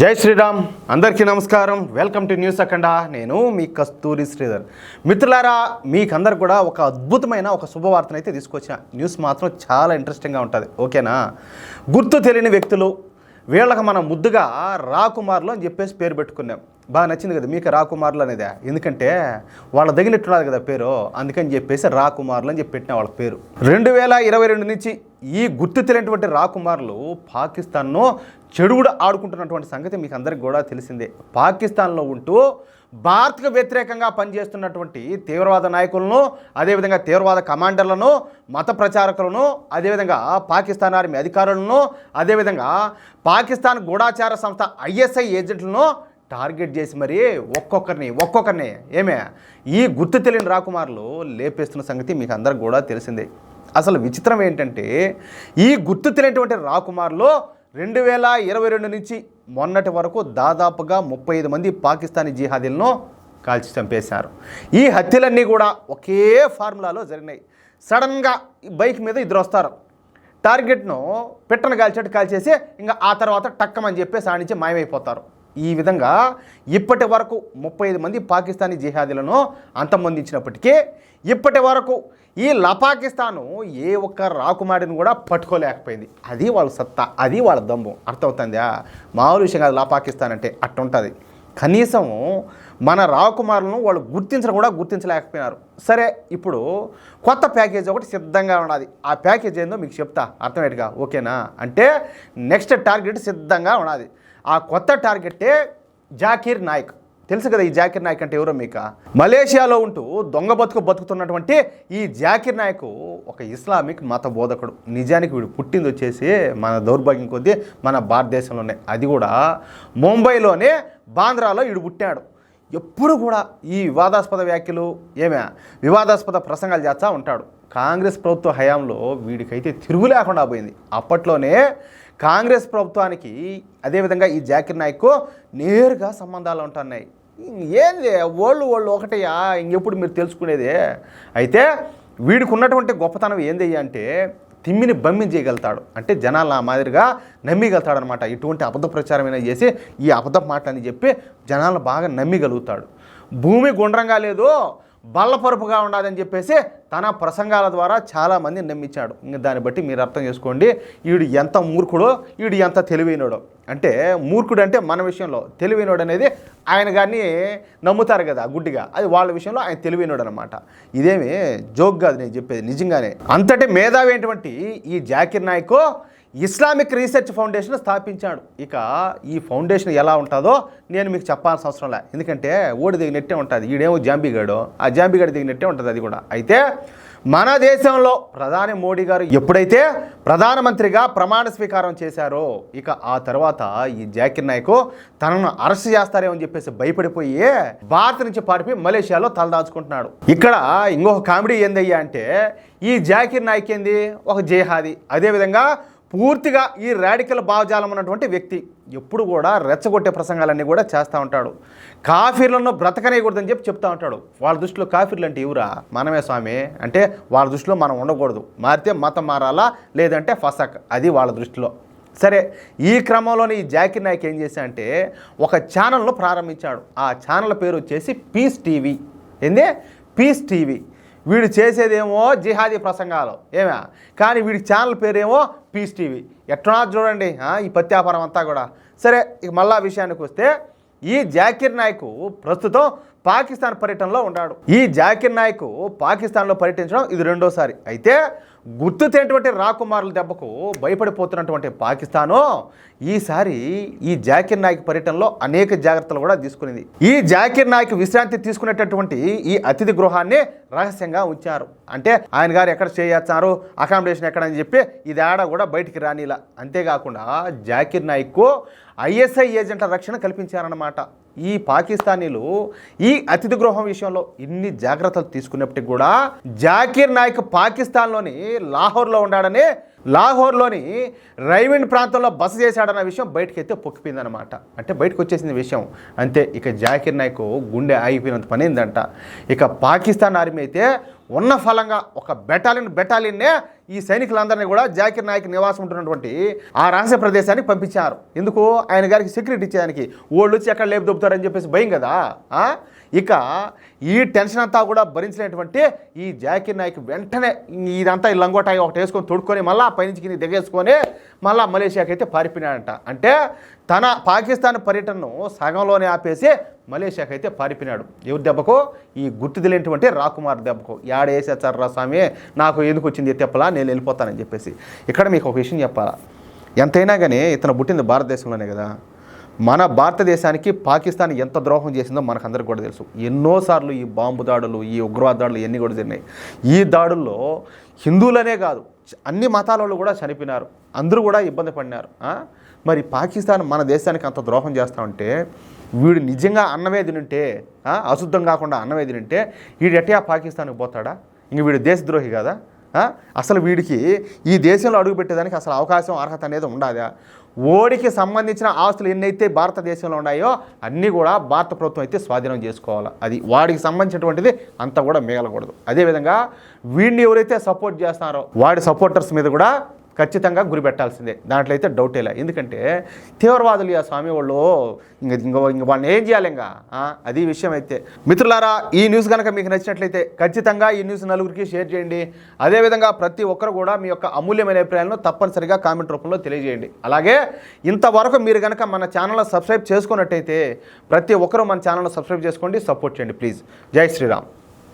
జై శ్రీరామ్, అందరికీ నమస్కారం. వెల్కమ్ టు న్యూస్ అఖండ. నేను మీ కస్తూరి శ్రీధర్. మిత్రులారా, మీకందరు కూడా ఒక అద్భుతమైన ఒక శుభవార్తను అయితే తీసుకొచ్చిన. న్యూస్ మాత్రం చాలా ఇంట్రెస్టింగ్గా ఉంటుంది. ఓకేనా? గుర్తు తెలియని వ్యక్తులు, వీళ్ళకి మనం ముద్దుగా రాకుమార్లు అని చెప్పేసి పేరు పెట్టుకున్నాం. బాగా నచ్చింది కదా మీకు రాకుమార్లు అనేది? ఎందుకంటే వాళ్ళ తగినట్టున్నది కదా పేరు, అందుకని చెప్పేసి రాకుమార్లు అని చెప్పి పెట్టిన వాళ్ళ పేరు. 2022 నుంచి ఈ గుర్తు తెలియనటువంటి రాకుమార్లు పాకిస్తాన్ను చెడుగుడు ఆడుకుంటున్నటువంటి సంగతి మీకు అందరికి కూడా తెలిసిందే. పాకిస్తాన్లో ఉంటూ భారత్కు వ్యతిరేకంగా పనిచేస్తున్నటువంటి తీవ్రవాద నాయకులను, అదేవిధంగా తీవ్రవాద కమాండర్లను, మత ప్రచారకులను, అదేవిధంగా పాకిస్తాన్ ఆర్మీ అధికారులను, అదేవిధంగా పాకిస్తాన్ గూఢాచార సంస్థ ISI ఏజెంట్లను టార్గెట్ చేసి మరి ఒక్కొక్కరిని ఏమే ఈ గుర్తు తెలియని రాకుమారులు లేపేస్తున్న సంగతి మీకు అందరికి కూడా తెలిసిందే. అసలు విచిత్రం ఏంటంటే, ఈ గుర్తు తెలియనటువంటి రాకుమారులు 2022 నుంచి మొన్నటి వరకు దాదాపుగా 35 మంది పాకిస్తానీ జిహాదీలను కాల్చి చంపేశారు. ఈ హత్యలన్నీ కూడా ఒకే ఫార్ములాలో జరిగినాయి. సడన్గా బైక్ మీద ఇద్దరు వస్తారు, టార్గెట్ను పెట్టను కాల్చేసి ఇంకా ఆ తర్వాత టక్కమని చెప్పేసి ఆడించి మాయమైపోతారు. ఈ విధంగా ఇప్పటి వరకు 35 మంది పాకిస్తానీ జిహాదీలను అంతమొందించినప్పటికీ ఇప్పటి వరకు ఈ పాకిస్తాను ఏ ఒక్క రాకుమారిని కూడా పట్టుకోలేకపోయింది. అది వాళ్ళ సత్తా, అది వాళ్ళ దమ్ము. అర్థమవుతుందా? మామూలు విషయం కాదు. పాకిస్తాన్ అంటే అట్టుంటుంది. కనీసం మన రాకుమారులను వాళ్ళు గుర్తించలేకపోయినారు. సరే, ఇప్పుడు కొత్త ప్యాకేజ్ ఒకటి సిద్ధంగా ఉన్నది. ఆ ప్యాకేజ్ ఏందో మీకు చెప్తా అర్థమయ్యేట్టుగా. ఓకేనా? అంటే నెక్స్ట్ టార్గెట్ సిద్ధంగా ఉన్నది. ఆ కొత్త టార్గెటే జాకీర్ నాయక్. తెలుసు కదా ఈ జాకీర్ నాయక్ అంటే ఎవరో మీకు? మలేషియాలో ఉంటూ దొంగ బతుకుతున్నటువంటి ఈ జాకీర్ నాయక్ ఒక ఇస్లామిక్ మత బోధకుడు. నిజానికి వీడు పుట్టింది వచ్చేసి మన దౌర్భాగ్యం కొద్దీ మన భారతదేశంలోనే, అది కూడా ముంబైలోనే బాంద్రాలో వీడు పుట్టాడు. ఎప్పుడు కూడా ఈ వివాదాస్పద వ్యాఖ్యలు వివాదాస్పద ప్రసంగాలు చేస్తూ ఉంటాడు. కాంగ్రెస్ ప్రభుత్వ హయాంలో వీడికైతే తిరుగు లేకుండా పోయింది. అప్పట్లోనే కాంగ్రెస్ ప్రభుత్వానికి అదేవిధంగా ఈ జాకీర్ నాయక్ నేరుగా సంబంధాలు ఉంటున్నాయి. ఏంది వాళ్ళు ఒకటయ్యా, ఇంకెప్పుడు మీరు తెలుసుకునేదే. అయితే వీడికి ఉన్నటువంటి గొప్పతనం ఏంది అంటే తిమ్మిని బమ్మిని చేయగలుగుతాడు. అంటే జనాలు ఆ మాదిరిగా నమ్మిగలుగుతాడు అనమాట. ఇటువంటి అబద్ధ ప్రచారమైనా చేసి ఈ అబద్ధ మాటలని చెప్పి జనాలను బాగా నమ్మిగలుగుతాడు. భూమి గుండ్రంగా లేదు, బల్లపరుపుగా ఉండదని చెప్పేసి తన ప్రసంగాల ద్వారా చాలామంది నమ్మించాడు. ఇంకా దాన్ని బట్టి మీరు అర్థం చేసుకోండి వీడు ఎంత మూర్ఖుడో, వీడు ఎంత తెలివైనడో. అంటే మూర్ఖుడు అంటే మన విషయంలో, తెలివైనడు అనేది ఆయన గారిని నమ్ముతారు కదా గుడ్డిగా, అది వాళ్ళ విషయంలో ఆయన తెలివైనడు అనమాట. ఇదేమి జోక్ కాదు నేను చెప్పేది, నిజంగానే. అంతటి మేధావి అయినటువంటి ఈ Zakir Naik Islamic Research Foundation స్థాపించాడు. ఇక ఈ ఫౌండేషన్ ఎలా ఉంటుందో నేను మీకు చెప్పాల్సిన అవసరం లే, ఎందుకంటే ఓడి దిగినట్టే ఉంటుంది. ఈడేమో జాంబీగాడు, ఆ జాంబీగాడి దిగినట్టే ఉంటుంది అది కూడా. అయితే మన దేశంలో ప్రధాని మోడీ గారు ఎప్పుడైతే ప్రధానమంత్రిగా ప్రమాణ స్వీకారం చేశారో, ఇక ఆ తర్వాత ఈ జాకీర్ నాయక్ తనను అరెస్ట్ చేస్తారేమో అని చెప్పేసి భయపడిపోయి భారత్ నుంచి పారిపోయి మలేషియాలో తలదాచుకుంటున్నాడు. ఇక్కడ ఇంకొక కామెడీ ఏందయ్యా అంటే, ఈ జాకీర్ నాయక్ ఏంది ఒక జిహాదీ, అదేవిధంగా పూర్తిగా ఈ రాడికల్ భావజాలం ఉన్నటువంటి వ్యక్తి. ఎప్పుడు కూడా రెచ్చగొట్టే ప్రసంగాలన్నీ కూడా చేస్తూ ఉంటాడు. కాఫీర్లను బ్రతకనేయకూడదని చెప్తూ ఉంటాడు. వాళ్ళ దృష్టిలో కాఫీర్లు అంటే ఎవరా? మనమే స్వామి. అంటే వాళ్ళ దృష్టిలో మనం ఉండకూడదు, మారితే మతం మారాలా, లేదంటే ఫసక్, అది వాళ్ళ దృష్టిలో. సరే, ఈ క్రమంలోనే ఈ జాకీర్ నాయక్ ఏం చేశా అంటే ఒక ఛానల్ను ప్రారంభించాడు. ఆ ఛానల్ పేరు వచ్చేసి పీస్ టీవీ. ఏంది? Peace TV. వీడు చేసేదేమో జిహాదీ ప్రసంగాలు కానీ వీడి ఛానల్ పేరేమో పీస్ టీవీ. ఎట్లా చూడండి ఈ పత్యాపారం అంతా కూడా. సరే, ఇక మళ్ళా విషయానికి వస్తే ఈ జాకీర్ నాయక్ ప్రస్తుతం పాకిస్తాన్ పర్యటనలో ఉన్నాడు. ఈ జాకీర్ నాయక్ పాకిస్తాన్లో పర్యటించడం ఇది రెండోసారి. అయితే గుర్తు తెలియనటువంటి రాకుమారుల దెబ్బకు భయపడిపోతున్నటువంటి పాకిస్తాను ఈసారి ఈ జాకీర్ నాయక్ పర్యటనలో అనేక జాగ్రత్తలు కూడా తీసుకునింది. ఈ జాకీర్ నాయక్ విశ్రాంతి తీసుకునేటటువంటి ఈ అతిథి గృహాన్ని రహస్యంగా ఉంచారు. అంటే ఆయన గారు ఎక్కడ స్టే చేస్తారు, అకామిడేషన్ ఎక్కడని చెప్పి ఇది ఆడ కూడా బయటికి రానిలా. అంతేకాకుండా జాకీర్ నాయక్ ISI ఏజెంట్ల రక్షణ కల్పించారన్నమాట. ఈ పాకిస్తానీలు ఈ అతిథి గృహం విషయంలో ఇన్ని జాగ్రత్తలు తీసుకున్నప్పటికీ కూడా జాకీర్ నాయక్ పాకిస్తాన్లోని లాహోర్లో ఉన్నాడని, లాహోర్లోని రైవిండ్ ప్రాంతంలో బస చేశాడన్న విషయం బయటకైతే పొక్కిపోయిందనమాట. అంటే బయటకు వచ్చేసింది విషయం. అంతే, ఇక జాకీర్ నాయక్ గుండె ఆగిపోయినంత పని ఏందంట. ఇక పాకిస్తాన్ ఆర్మీ అయితే ఉన్న ఫలంగా ఒక బెటాలియన్నే ఈ సైనికులందరినీ కూడా జాకిర్ నాయక్ నివాసం ఉంటున్నటువంటి ఆ రహస్య ప్రదేశానికి పంపించారు. ఎందుకు? ఆయన గారికి సెక్యూరిటీ ఇచ్చేదానికి. వాళ్ళు వచ్చి ఎక్కడ లేపు దొబ్బుతారని చెప్పేసి భయం కదా. ఇక ఈ టెన్షన్ అంతా కూడా భరించినటువంటి ఈ జాకిర్ నాయక్ వెంటనే ఇదంతా ఈ లంగోటాయి ఒకటి వేసుకొని తొడుక్కొని మళ్ళీ పైనుంచి కింద దిగేసుకొని మళ్ళీ మలేషియాకి అయితే పారిపోయినాడంట. అంటే తన పాకిస్తాన్ పర్యటనను సగంలోనే ఆపేసి మలేషియాకి అయితే పారిపోయినాడు. ఎవరి దెబ్బకు? ఈ గుర్తు తెలియనటువంటి రాకుమార్ దెబ్బకు. యాడేసేచ్చారా స్వామి, నాకు ఎందుకు వచ్చింది తెప్పలా, నేను వెళ్ళిపోతానని చెప్పేసి. ఇక్కడ మీకు ఒక విషయం చెప్పాలా, ఎంతైనా కానీ ఇతను పుట్టింది భారతదేశంలోనే కదా. మన భారతదేశానికి పాకిస్తాన్ ఎంత ద్రోహం చేసిందో మనకందరికి కూడా తెలుసు. ఎన్నోసార్లు ఈ బాంబు దాడులు, ఈ ఉగ్రవాద దాడులు ఇవన్నీ కూడా జరిగినాయి. ఈ దాడుల్లో హిందువులనే కాదు అన్ని మతాల వాళ్ళు కూడా చనిపోయినారు, అందరూ కూడా ఇబ్బంది పడినారు. మరి పాకిస్తాన్ మన దేశానికి అంత ద్రోహం చేస్తూ ఉంటే, వీడు నిజంగా అన్నమే తినుంటే, అశుద్ధం కాకుండా అన్నమే తినుంటే వీడు ఎట్టా పాకిస్తాన్కి పోతాడా? ఇంక వీడు దేశద్రోహి కదా. అసలు వీడికి ఈ దేశంలో అడుగుపెట్టేదానికి అసలు అవకాశం, అర్హత అనేది ఉండదా? ఓడికి సంబంధించిన ఆస్తులు ఎన్నైతే భారతదేశంలో ఉన్నాయో అన్నీ కూడా భారత ప్రభుత్వం అయితే స్వాధీనం చేసుకోవాలి. అది వాడికి సంబంధించినటువంటిది అంతా కూడా మిగలకూడదు. అదేవిధంగా వీడిని ఎవరైతే సపోర్ట్ చేస్తున్నారో వాడి సపోర్టర్స్ మీద కూడా ఖచ్చితంగా గురి పెట్టాల్సిందే, దాంట్లో అయితే డౌటే లే. ఎందుకంటే తీవ్రవాదులు ఆ స్వామి వాళ్ళు ఇంక వాళ్ళని ఏం చేయాలి ఇంకా, అది విషయం. అయితే మిత్రులారా, ఈ న్యూస్ కనుక మీకు నచ్చినట్లయితే ఖచ్చితంగా ఈ న్యూస్ నలుగురికి షేర్ చేయండి. అదేవిధంగా ప్రతి ఒక్కరు కూడా మీ యొక్క అమూల్యమైన అభిప్రాయాలను తప్పనిసరిగా కామెంట్ రూపంలో తెలియజేయండి. అలాగే ఇంతవరకు మీరు కనుక మన ఛానల్ని సబ్స్క్రైబ్ చేసుకున్నట్టయితే ప్రతి ఒక్కరూ మన ఛానల్ని సబ్స్క్రైబ్ చేసుకోండి, సపోర్ట్ చేయండి ప్లీజ్. జై శ్రీరామ్.